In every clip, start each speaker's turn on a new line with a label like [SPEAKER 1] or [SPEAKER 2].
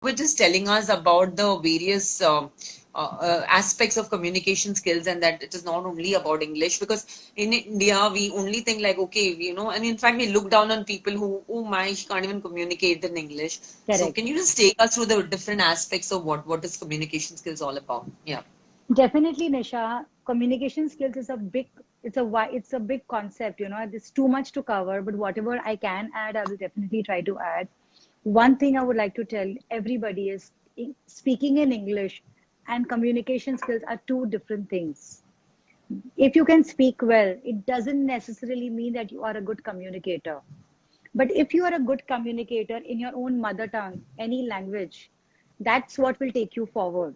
[SPEAKER 1] were just telling us about the various aspects of communication skills, and that it is not only about English, because in India we only think like, okay, and in fact we look down on people who, oh my, she can't even communicate in English. So
[SPEAKER 2] Correct.
[SPEAKER 1] can you just take us through the different aspects of what is communication skills all about? Yeah.
[SPEAKER 2] Definitely, Nisha. Communication skills is it's a big concept. There's too much to cover, but whatever I can add, I will definitely try to add. One thing I would like to tell everybody is speaking in English and communication skills are two different things. If you can speak well, it doesn't necessarily mean that you are a good communicator. But if you are a good communicator in your own mother tongue, any language, that's what will take you forward.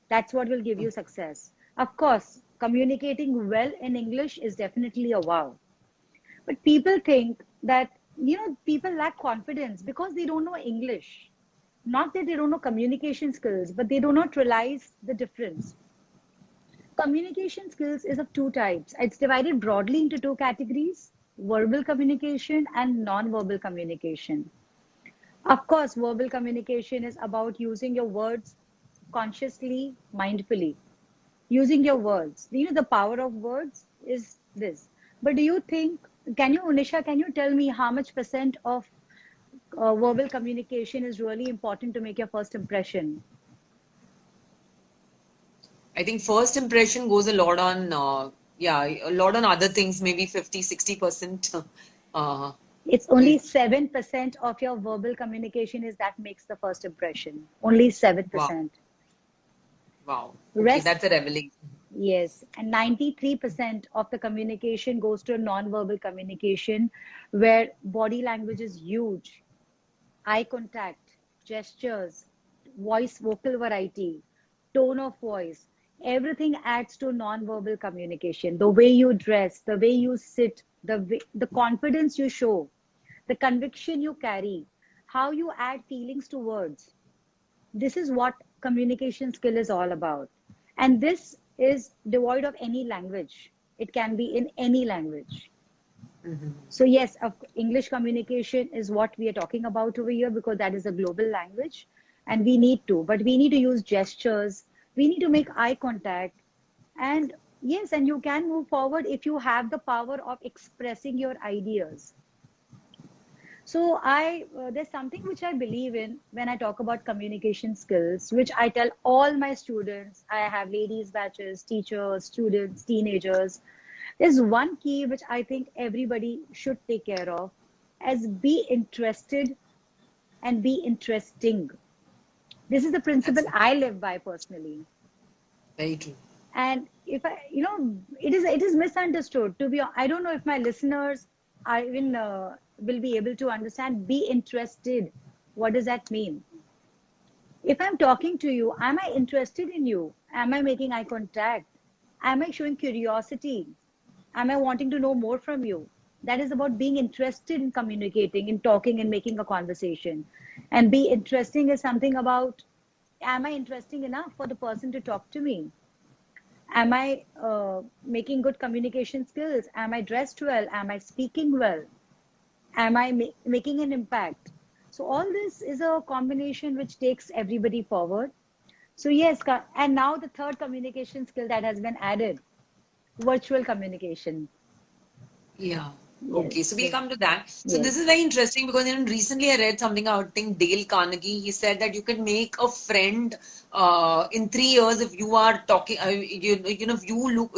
[SPEAKER 2] That's what will give you success. Of course, communicating well in English is definitely a wow. But people think that, people lack confidence because they don't know English. Not that they don't know communication skills, but they do not realize the difference. Communication skills is of two types. It's divided broadly into two categories: verbal communication and non-verbal communication. Of course, verbal communication is about using your words consciously, mindfully. Using your words. The power of words is this. But do you think, Unisha, can you tell me how much percent of verbal communication is really important to make your first impression?
[SPEAKER 1] I think first impression goes a lot on, yeah, a lot on other things, maybe 50, 60%. Uh,
[SPEAKER 2] It's only
[SPEAKER 1] it,
[SPEAKER 2] 7% of your verbal communication is that makes the first impression. Only
[SPEAKER 1] wow,
[SPEAKER 2] 7%.
[SPEAKER 1] wow. Okay,
[SPEAKER 2] Rest,
[SPEAKER 1] that's a revelation.
[SPEAKER 2] yes. And 93% of the communication goes to non-verbal communication, where body language is huge. Eye contact, gestures, vocal variety, tone of voice, everything adds to non-verbal communication. The way you dress, the way you sit, the confidence you show, the conviction you carry, how you add feelings to words. This is what communication skill is all about. And this is devoid of any language. It can be in any language.
[SPEAKER 1] Mhm.
[SPEAKER 2] So yes, English communication is what we are talking about over here because that is a global language, and but we need to use gestures. We need to make eye contact, and yes, and you can move forward if you have the power of expressing your ideas. So there's something which I believe in when I talk about communication skills, which I tell all my students. I have ladies batches, teachers, students, teenagers. There's one key which I think everybody should take care of as be interested and be interesting. This is the principle
[SPEAKER 1] That's
[SPEAKER 2] I live by personally.
[SPEAKER 1] very true.
[SPEAKER 2] And if it is misunderstood. I don't know if my listeners are even will be able to understand. Be interested. What does that mean? If I'm talking to you, am I interested in you? Am I making eye contact? Am I showing curiosity? Am I wanting to know more from you? That is about being interested in communicating, in talking, and making a conversation. And be interesting is something about, am I interesting enough for the person to talk to me? Am I making good communication skills? Am I dressed well? Am I speaking well? Am I making an impact? So all this is a combination which takes everybody forward. So yes, and now the third communication skill that has been added, virtual communication.
[SPEAKER 1] Yeah. Okay,
[SPEAKER 2] Yes,
[SPEAKER 1] so we'll
[SPEAKER 2] yes,
[SPEAKER 1] come to that. So this
[SPEAKER 2] yes.
[SPEAKER 1] is very interesting because recently I read something. I think Dale Carnegie. He said that you can make a friend in 3 years if you are talking. If you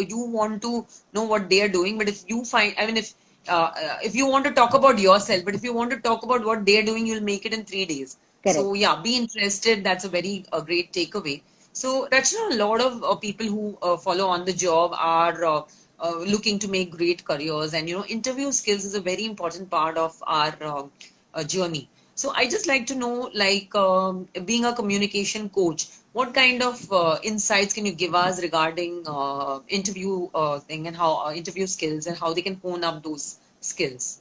[SPEAKER 1] you want to know what they are doing. But if you find, I mean, if you want to talk about yourself, but if you want to talk about what they are doing, you'll make it in 3 days. So
[SPEAKER 2] Correct.
[SPEAKER 1] yeah, be interested. That's a very great takeaway. So Rachna, a lot of people who follow on the job are looking to make great careers, and interview skills is a very important part of our journey. So I just like to know, like, being a communication coach, what kind of insights can you give us regarding interview thing, and how interview skills, and how they can hone up those skills?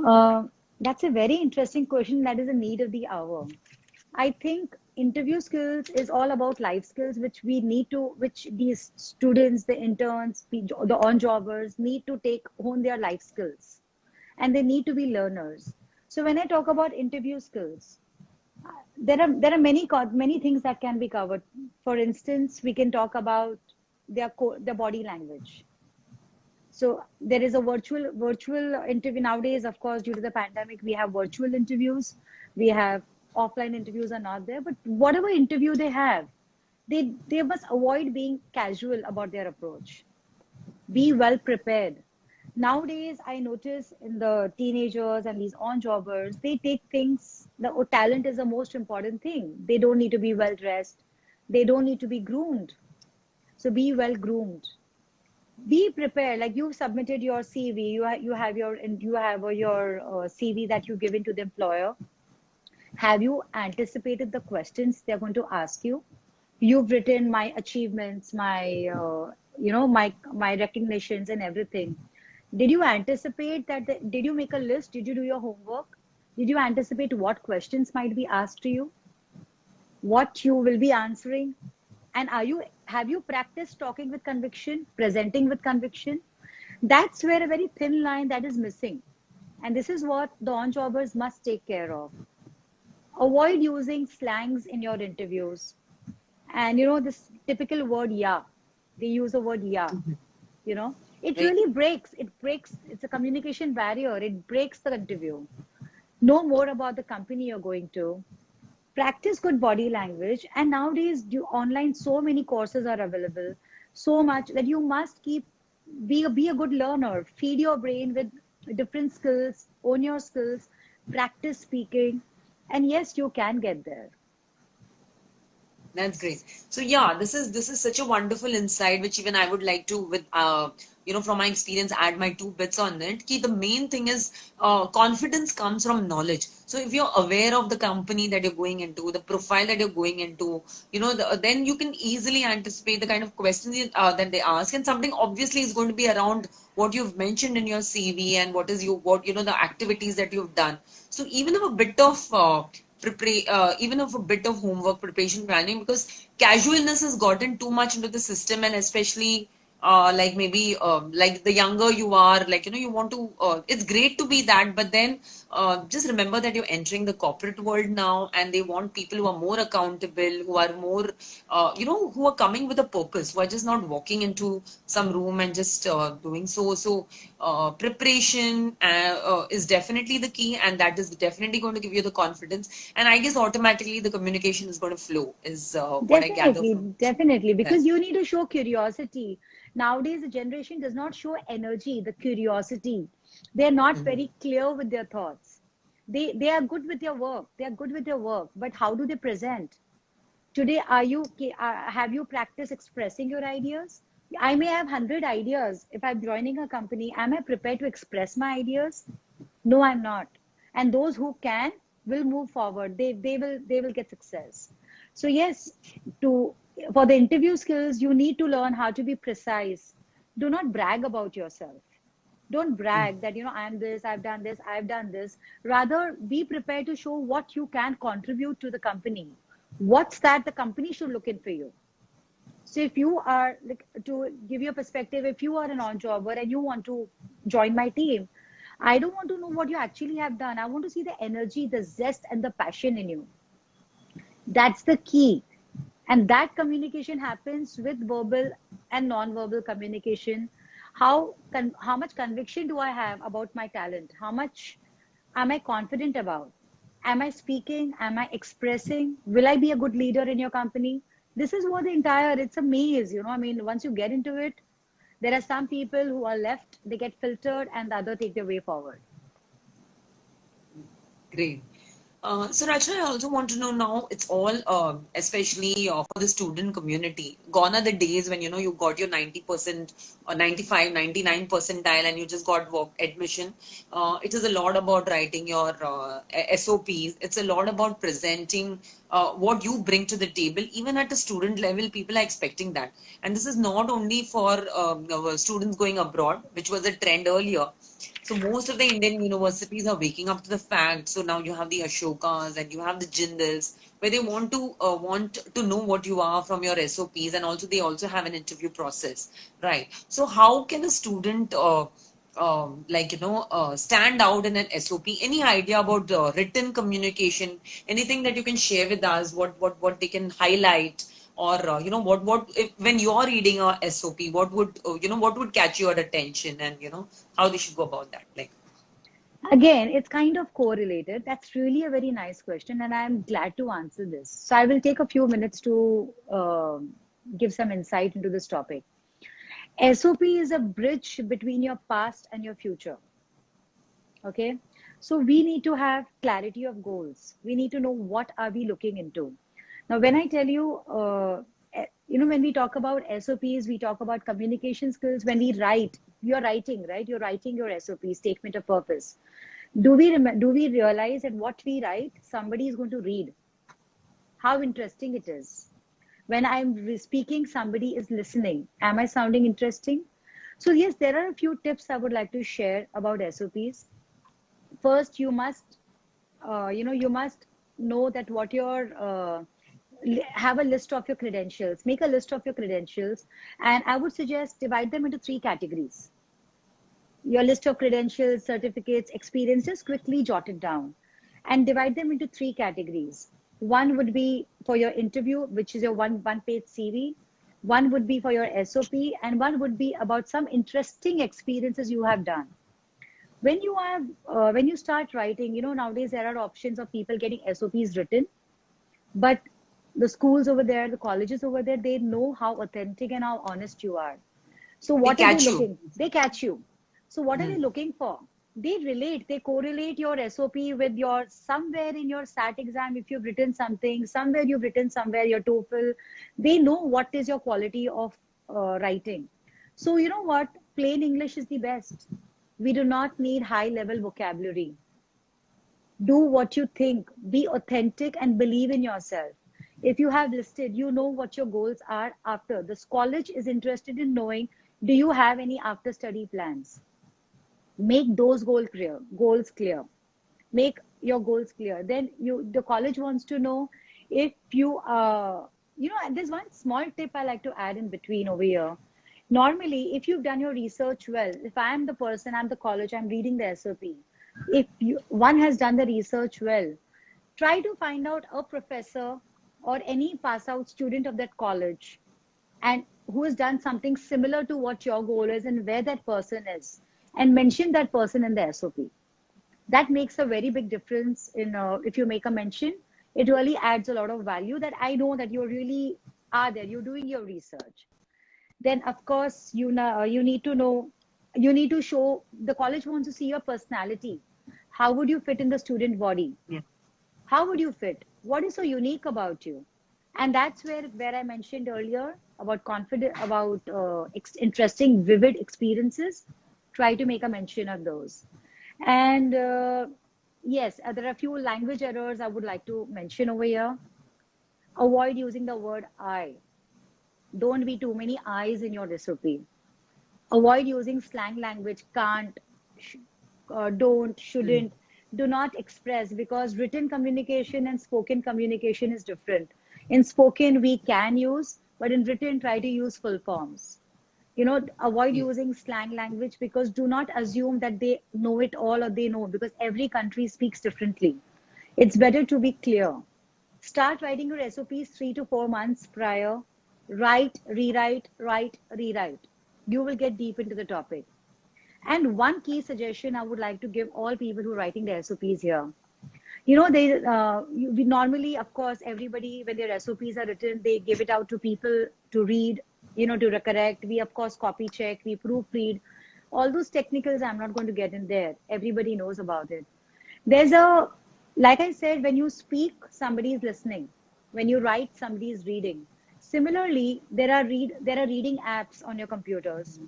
[SPEAKER 2] Uh, that's a very interesting question. That is a need of the hour. I think interview skills is all about life skills, which these students, the interns, the on-jobbers need to hone their life skills, and they need to be learners. So when I talk about interview skills, there are many things that can be covered. For instance, we can talk about their body language. So there is a virtual interview nowadays. Of course, due to the pandemic, we have virtual interviews. We have offline interviews are not there. But whatever interview they have, they must avoid being casual about their approach. Be well prepared. Nowadays, I notice in the teenagers and these on jobbers, they take things. Talent is the most important thing. They don't need to be well dressed. They don't need to be groomed. So be well groomed, be prepared. Like you submitted your CV, you have your CV that you given to the employer. Have you anticipated the questions they're going to ask you? You've written my achievements, my my recognitions and everything. Did you anticipate that? Did you make a list? Did you do your homework? Did you anticipate what questions might be asked to you? What you will be answering? And have you practiced talking with conviction, presenting with conviction? That's where a very thin line that is missing. And this is what the on-jobbers must take care of. Avoid using slangs in your interviews. And this typical word, yeah. They use the word yeah. It
[SPEAKER 1] Right.
[SPEAKER 2] really breaks. It's a communication barrier. It breaks the interview. Know more about the company you're going to. Practice good body language. And nowadays, online, so many courses are available, so much that you must be a good learner. Feed your brain with different skills, own your skills, practice speaking, and yes, you can get there.
[SPEAKER 1] That's great. So yeah, this is such a wonderful insight, which even I would like to, with from my experience, add my two bits on it. Ki the main thing is confidence comes from knowledge. So if you're aware of the company that you're going into, the profile that you're going into, then you can easily anticipate the kind of questions that they ask, and something obviously is going to be around what you've mentioned in your CV and the activities that you've done. So even if a bit of even of a bit of homework preparation planning, because casualness has gotten too much into the system, and especially like maybe like the younger you are, like you want to it's great to be that, but then just remember that you're entering the corporate world now, and they want people who are more accountable, who are more who are coming with a purpose, who are just not walking into some room and just doing preparation is definitely the key, and that is definitely going to give you the confidence, and I guess automatically the communication is going to flow, is what I gather
[SPEAKER 2] Definitely,
[SPEAKER 1] from
[SPEAKER 2] definitely,
[SPEAKER 1] that.
[SPEAKER 2] because you need to show curiosity. Nowadays, the generation does not show energy, the curiosity. They're not
[SPEAKER 1] Mhm.
[SPEAKER 2] very clear with their thoughts. They are good with their work. They are good with their work, but how do they present? Today, have you practiced expressing your ideas? I may have 100 ideas. If I'm joining a company, am I prepared to express my ideas? No, I'm not. And those who can will move forward. They will get success. So yes, to for the interview skills, you need to learn how to be precise. Do not brag about yourself. Don't brag that I'm this, I've done this. Rather, be prepared to show what you can contribute to the company. What's that the company should look in for you. So if you are, like, to give you a perspective, if you are an on-jobber and you want to join my team, I don't want to know what you actually have done. I want to see the energy, the zest, and the passion in you. That's the key. And that communication happens with verbal and non-verbal communication. How much conviction do I have about my talent? How much am I confident about? Am I speaking? Am I expressing? Will I be a good leader in your company? This is what the entire, it's a maze. I mean, once you get into it, there are some people who are left, they get filtered, and the other take their way forward.
[SPEAKER 1] Great. So Rachna, I also want to know now, it's all, especially for the student community. Gone are the days when, you got your 90% or 95, 99 percentile and you just got work admission. It is a lot about writing your SOPs. It's a lot about presenting what you bring to the table. Even at a student level, people are expecting that. And this is not only for students going abroad, which was a trend earlier. So most of the Indian universities are waking up to the fact. So now you have the Ashokas and you have the Jindals, where they want to know what you are from your SOPs, and also they also have an interview process, right? So how can a student like stand out in an SOP? Any idea about written communication? Anything that you can share with us? What they can highlight, or what if, when you are reading a SOP, what would what would catch your attention, and how they should go about that? Like,
[SPEAKER 2] Again, it's kind of correlated. That's really a very nice question, and I'm glad to answer this. So I will take a few minutes to give some insight into this topic. SOP is a bridge between your past and your future. Okay, so we need to have clarity of goals. We need to know what are we looking into. Now, when I tell you, when we talk about SOPs, we talk about communication skills. When we write, you're writing, right? You're writing your SOP, statement of purpose. Do we realize that what we write, somebody is going to read? How interesting it is. When I'm speaking, somebody is listening. Am I sounding interesting? So yes, there are a few tips I would like to share about SOPs. First, you must know that what your have a list of your credentials. Make a list of your credentials, and I would suggest divide them into three categories. Your list of credentials, certificates, experiences, quickly jot it down and divide them into three categories. One would be for your interview, which is your one page CV. One would be for your SOP, and one would be about some interesting experiences you have done. When you start writing, nowadays there are options of people getting SOPs written, but the schools over there, the colleges over there, they know how authentic and how honest you are. So
[SPEAKER 1] they
[SPEAKER 2] what are they
[SPEAKER 1] catch you.
[SPEAKER 2] looking? They catch you. So what are they
[SPEAKER 1] Hmm.
[SPEAKER 2] looking for? They relate, they correlate your SOP with your somewhere in your SAT exam. If you've written something, somewhere your TOEFL, they know what is your quality of writing. So you know what? Plain English is the best. We do not need high level vocabulary. Do what you think, be authentic, and believe in yourself. If you have listed, you know what your goals are after. This college is interested in knowing, do you have any after study plans? Make those goals clear. Make your goals clear. Then the college wants to know if and there's one small tip I like to add in between over here. Normally, if you've done your research well, if I'm the person, I'm the college, I'm reading the SOP. If one has done the research well, try to find out a professor or any pass out student of that college and who has done something similar to what your goal is and where that person is, and mention that person in the SOP. That makes a very big difference in if you make a mention. It really adds a lot of value that I know that you really are there, you're doing your research. Then of course you need to know, you need to show, the college wants to see your personality. How would you fit in the student body?
[SPEAKER 1] Yeah.
[SPEAKER 2] How would you fit? What is so unique about you? And that's where I mentioned earlier about confident, about interesting, vivid experiences. Try to make a mention of those. And yes, there are a few language errors I would like to mention over here. Avoid using the word I. Don't be too many I's in your recipe. Avoid using slang language, can't, don't,
[SPEAKER 1] Hmm.
[SPEAKER 2] shouldn't. Do not express, because written communication and spoken communication is different. In spoken, we can use, but in written, try to use full forms. Avoid
[SPEAKER 1] Yeah.
[SPEAKER 2] using slang language, because do not assume that they know it all or they know, because every country speaks differently. It's better to be clear. Start writing your SOPs 3 to 4 months prior. Write, rewrite, write, rewrite. You will get deep into the topic. And one key suggestion I would like to give all people who are writing their SOPs here. We normally, of course, everybody, when their SOPs are written, they give it out to people to read, to correct. We, of course, copy check, we proofread. All those technicals, I'm not going to get in there. Everybody knows about it. There's like I said, when you speak, somebody is listening. When you write, somebody is reading. Similarly, there are reading apps on your computers.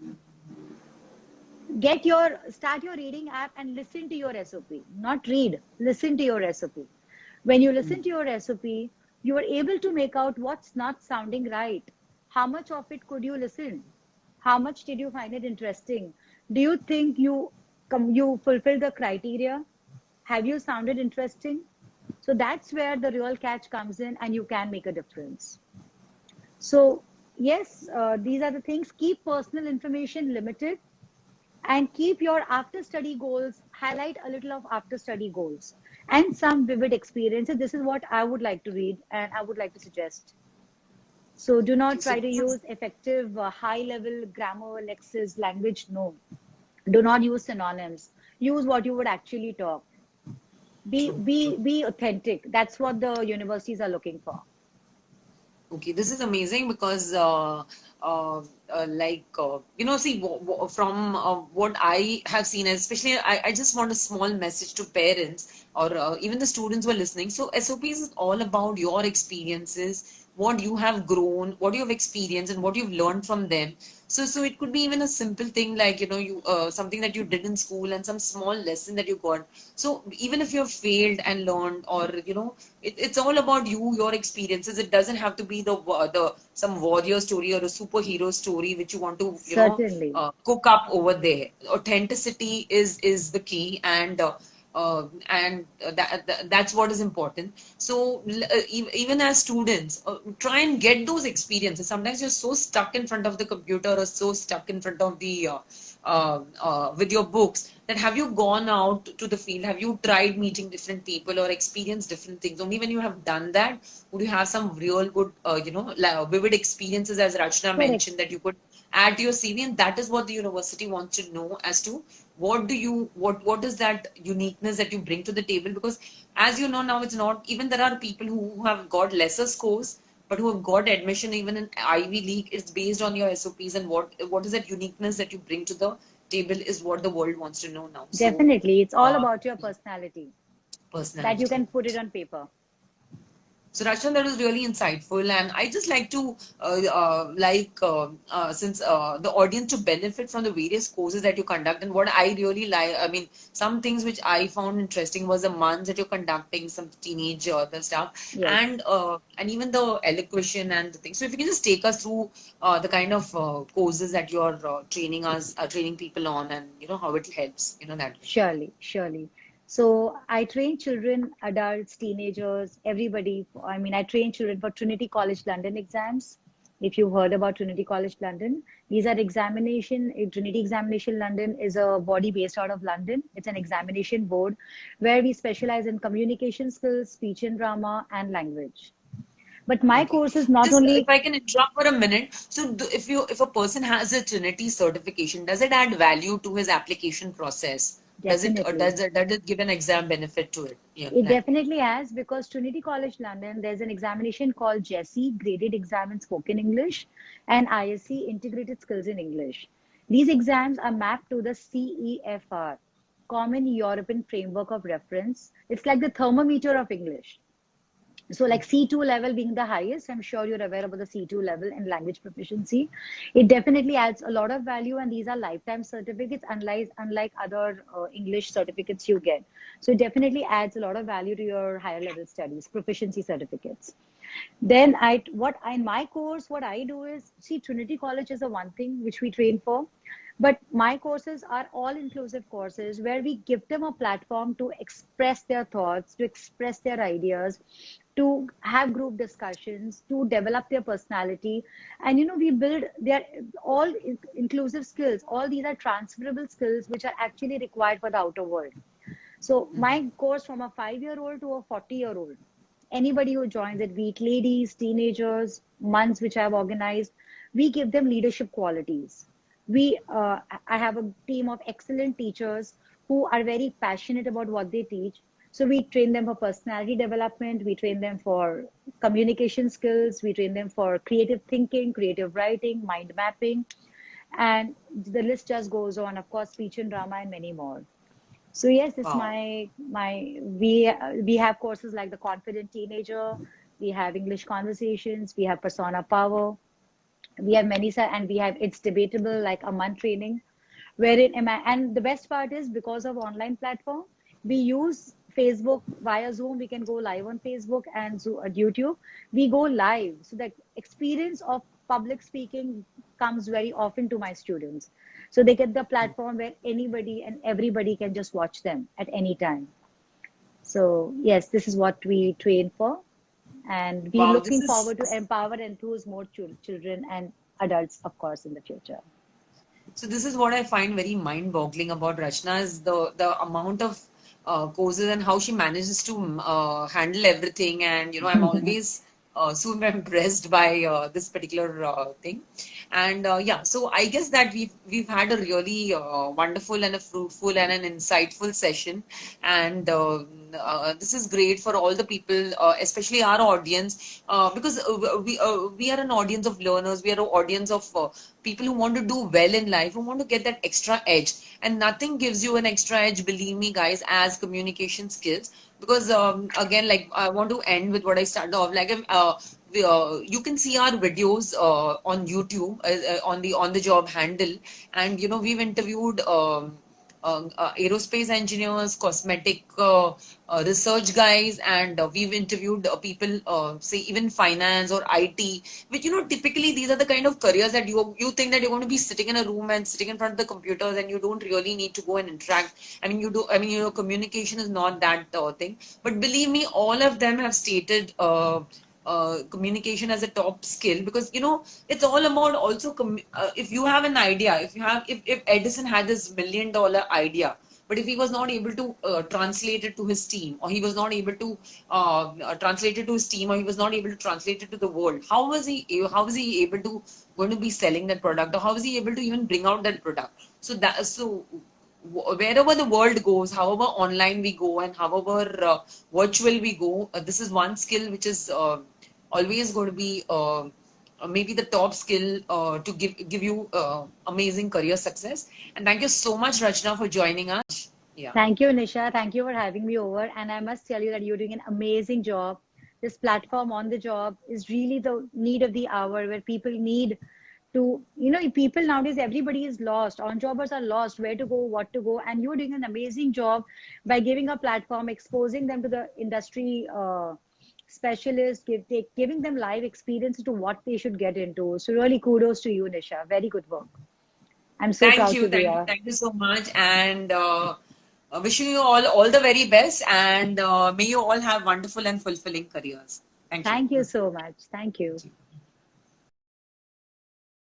[SPEAKER 2] Start your reading app and listen to your SOP. Not read, listen to your SOP. When you listen to your SOP, you are able to make out what's not sounding right. How much of it could you listen? How much did you find it interesting? Do you think you fulfill the criteria? Have you sounded interesting? So that's where the real catch comes in, and you can make a difference. So yes, these are the things. Keep personal information limited, And keep your after study goals, highlight a little of after study goals and some vivid experiences. This is what I would like to read and I would like to suggest. So do
[SPEAKER 1] Okay,
[SPEAKER 2] not
[SPEAKER 1] so
[SPEAKER 2] try to
[SPEAKER 1] this is
[SPEAKER 2] use effective high level grammar, lexis, language. No, do not use synonyms. Use what you would actually talk.
[SPEAKER 1] true, true.
[SPEAKER 2] Be authentic. That's what the universities are looking for.
[SPEAKER 1] Okay, this is amazing because, see, from what I have seen, especially, I just want a small message to parents or even the students who are listening. So, SOPs is all about your experiences, what you have grown, what you have experienced, and what you've learned from them. So it could be even a simple thing like, you something that you did in school and some small lesson that you got. So even if you've failed and learned, or it's all about you, your experiences. It doesn't have to be the some warrior story or a superhero story which you want to
[SPEAKER 2] Certainly.
[SPEAKER 1] cook up over there. Authenticity is the key, and that's what is important. So even as students, try and get those experiences. Sometimes you're so stuck in front of the computer or so stuck in front of the with your books, that have you gone out to the field? Have you tried meeting different people or experienced different things? Only when you have done that would you have some real good vivid experiences, as Rachna
[SPEAKER 2] Correct.
[SPEAKER 1] mentioned, that you could add to your CV. And that is what the university wants to know, as to what is that uniqueness that you bring to the table. Because as you know now, it's not even, there are people who have got lesser scores but who have got admission even in Ivy League. It's based on your SOPs, and what is that uniqueness that you bring to the table is what the world wants to know now. So,
[SPEAKER 2] Definitely. It's all
[SPEAKER 1] uh,
[SPEAKER 2] about your personality that you
[SPEAKER 1] personality.
[SPEAKER 2] can put it on paper.
[SPEAKER 1] So, Rachna, that was really insightful, and I just like to since the audience to benefit from the various courses that you conduct. And what I really like, I mean, some things which I found interesting was the months that you're conducting, some teenage the stuff,
[SPEAKER 2] Yes.
[SPEAKER 1] and even the elocution and the things. So, if you can just take us through the kind of courses that you're training people on, and how it helps, that way.
[SPEAKER 2] Surely, surely. So I train children, adults, teenagers, everybody. I mean, I train children for Trinity College London exams. If you've heard about Trinity College London, these are examination. Trinity Examination London is a body based out of London. It's an examination board where we specialize in communication skills, speech and drama, and language. But my
[SPEAKER 1] Okay.
[SPEAKER 2] course is not
[SPEAKER 1] Just if
[SPEAKER 2] only
[SPEAKER 1] I can interrupt for a minute. So if a person has a Trinity certification, does it add value to his application process? Does it or
[SPEAKER 2] definitely.
[SPEAKER 1] does it give an exam benefit to it? Yeah,
[SPEAKER 2] It
[SPEAKER 1] that way.
[SPEAKER 2] definitely has because Trinity College London, there's an examination called GESE, Graded Exam in Spoken English, and ISC, Integrated Skills in English. These exams are mapped to the CEFR, Common European Framework of Reference. It's like the thermometer of English. So like C2 level being the highest, I'm sure you're aware about the C2 level in language proficiency. It definitely adds a lot of value, and these are lifetime certificates, unlike other English certificates you get. So it definitely adds a lot of value to your higher level studies, proficiency certificates. Then what in my course, what I do is, see, Trinity College is a one thing which we train for, but my courses are all inclusive courses where we give them a platform to express their thoughts, to express their ideas, to have group discussions, to develop their personality. And we build their all inclusive skills. All these are transferable skills which are actually required for the outer world. So my course, from a 5-year-old to a 40-year-old, anybody who joins it, be it ladies, teenagers, months which I have organized, we give them leadership qualities. I have a team of excellent teachers who are very passionate about what they teach. So we train them for personality development, we train them for communication skills, we train them for creative thinking, creative writing, mind mapping, and the list just goes on. Of course, speech and drama, and many more. So yes, this
[SPEAKER 1] Wow.
[SPEAKER 2] my we have courses like the Confident Teenager, we have English Conversations, we have Persona Power, we have many, and we have It's Debatable, like a month training, wherein and the best part is, because of online platform, we use Facebook via Zoom. We can go live on Facebook and YouTube. We go live, so that experience of public speaking comes very often to my students. So they get the platform where anybody and everybody can just watch them at any time. So yes, this is what we train for, and we're
[SPEAKER 1] Wow, this
[SPEAKER 2] looking
[SPEAKER 1] is
[SPEAKER 2] forward to empower and enthuse more children and adults, of course, in the future.
[SPEAKER 1] So this is what I find very mind-boggling about Rachna is the amount of courses and how she manages to handle everything. And I'm always super impressed by this particular thing. And yeah, so I guess that we've had a really wonderful and a fruitful and an insightful session. And this is great for all the people, especially our audience, because we are an audience of learners. We are an audience of people who want to do well in life, who want to get that extra edge. And nothing gives you an extra edge, believe me, guys, as communication skills. Because again, like I want to end with what I started off. Like you can see our videos on YouTube on the job handle, and we've interviewed. Aerospace engineers, cosmetic research guys, and we've interviewed people, say even finance or IT, which typically these are the kind of careers that you think that you're going to be sitting in a room and sitting in front of the computers, and you don't really need to go and interact. I mean, you do. I mean, communication is not that thing. But believe me, all of them have stated. Communication as a top skill, because it's all about also if you have an idea, if Edison had this $1 million idea, but if he was not able to translate it to his team, or he was not able to translate it to his team, or he was not able to translate it to the world, how was he able to going to be selling that product, or how was he able to even bring out that product? So wherever the world goes, however online we go, and however virtual we go, this is one skill which is always going to be maybe the top skill to give you amazing career success. And thank you so much, Rachna, for joining us. Yeah.
[SPEAKER 2] Thank you, Nisha. Thank you for having me over. And I must tell you that you're doing an amazing job. This platform on the job is really the need of the hour where people need to, people nowadays, everybody is lost. On jobbers are lost, where to go, what to go. And you're doing an amazing job by giving a platform, exposing them to the industry specialists, giving them live experience to what they should get into. So really kudos to you, Nisha. Very good work. I'm so proud to be here.
[SPEAKER 1] Thank you so much, and wishing you all the very best, and may you all have wonderful and fulfilling careers. Thank you.
[SPEAKER 2] Thank you so much. Thank you.